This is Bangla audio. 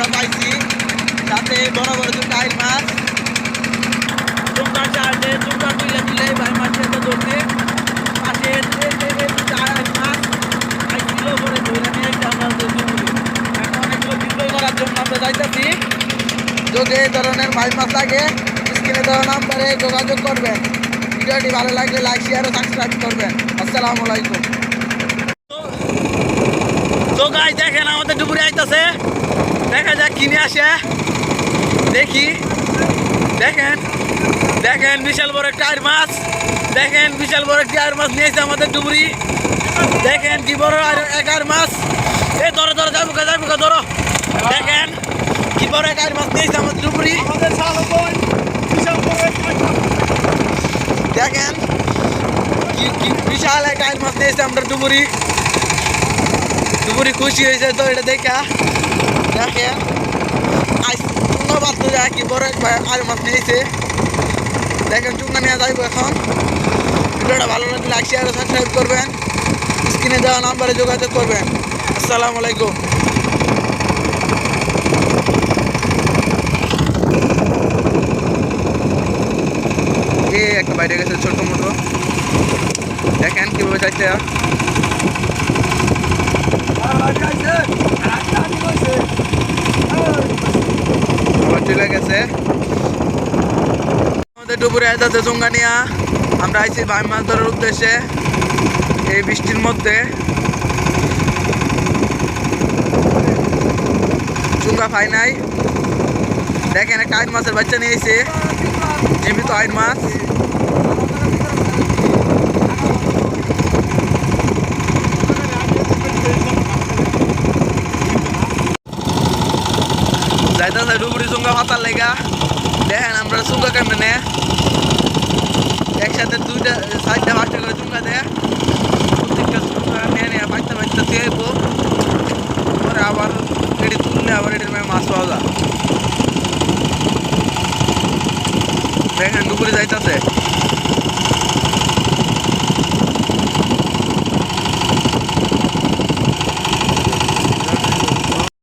আমরা পাইছি সাথে বড় বড় দুটো আইল মাছ চুমকা চালতে চুমকা তুলে তুলে ভাই মাছের তো ধরতে পাশে আইল মাছ 5 কিলো করে ধরে নিয়ে আমরা এখন এগুলো বিক্রয় করার জন্য আমরা যাইতেছি। যদি এই ধরনের ভাই মাছ লাগে স্ক্রিনে দেওয়া নাম্বারে যোগাযোগ করবেন। ভিডিওটি ভালো লাগলে লাইক শেয়ার ও সাবস্ক্রাইব করবেন। আসসালামু আলাইকুম। তো গাইস দেখেন আমাদের ডুবুরি আইতাছে, দেখা যাক কিনে আসে দেখি। দেখেন দেখেন বিশাল বড় টায়ার মাছ, দেখেন বিশাল বড় টায়ার মাছ নিয়েছে আমাদের ডুবুরি। দেখেন কি বড় একার মাছ, এ ধরো ধরো যাবো ধরো। দেখেন কি বড় একার মাছ নিয়েছে আমাদের ডুবুরি। দেখেন কি বিশাল একার মাছ নিয়েছে আমরা ডুবুরি। ডুবুরি খুশি হয়েছে তো এটা দেখা। দেখেন পাত্র যায় কি বড় আর মাছ নিয়েছে। দেখেন চুঙ্গা নিয়ে যাইব এখন। ভিডিওটা ভালো লাগলে লাইক শেয়ার ও সাবস্ক্রাইব করবেন। স্ক্রিনে দেওয়া নাম্বারে যোগাযোগ করবেন। আসসালামু আলাইকুম। একটা বাইরে গেছে ছোট মোটো, দেখেন কিভাবে যাইছে। চলে গেছে আমাদের ডুবুরে আইতাছে চুঙ্গা নিয়া। আমরা আইছি ভাই মাছ ধরার উদ্দেশ্যে এই বৃষ্টির মধ্যে। চুঙ্গা পাই নাই। দেখেন একটা আইন মাছের বাচ্চা নিয়ে এসে, জীবিত আইন মাছ। যাইতেছে ডুবুরি চুঙ্গা পাতার লেগা। দেখেন আমরা চুঙ্গা কেমনে একসাথে 2টা 4টা 5টা করে চুঙ্গা দেয়। প্রত্যেকটা চুঙ্গা নিয়ে নিয়ে 5টা 5টা দিয়ে পরে আবার এটি তুললে আবার এটির মাছ পাওয়া যায়। দেখেন ডুবুরি যাইতেছে।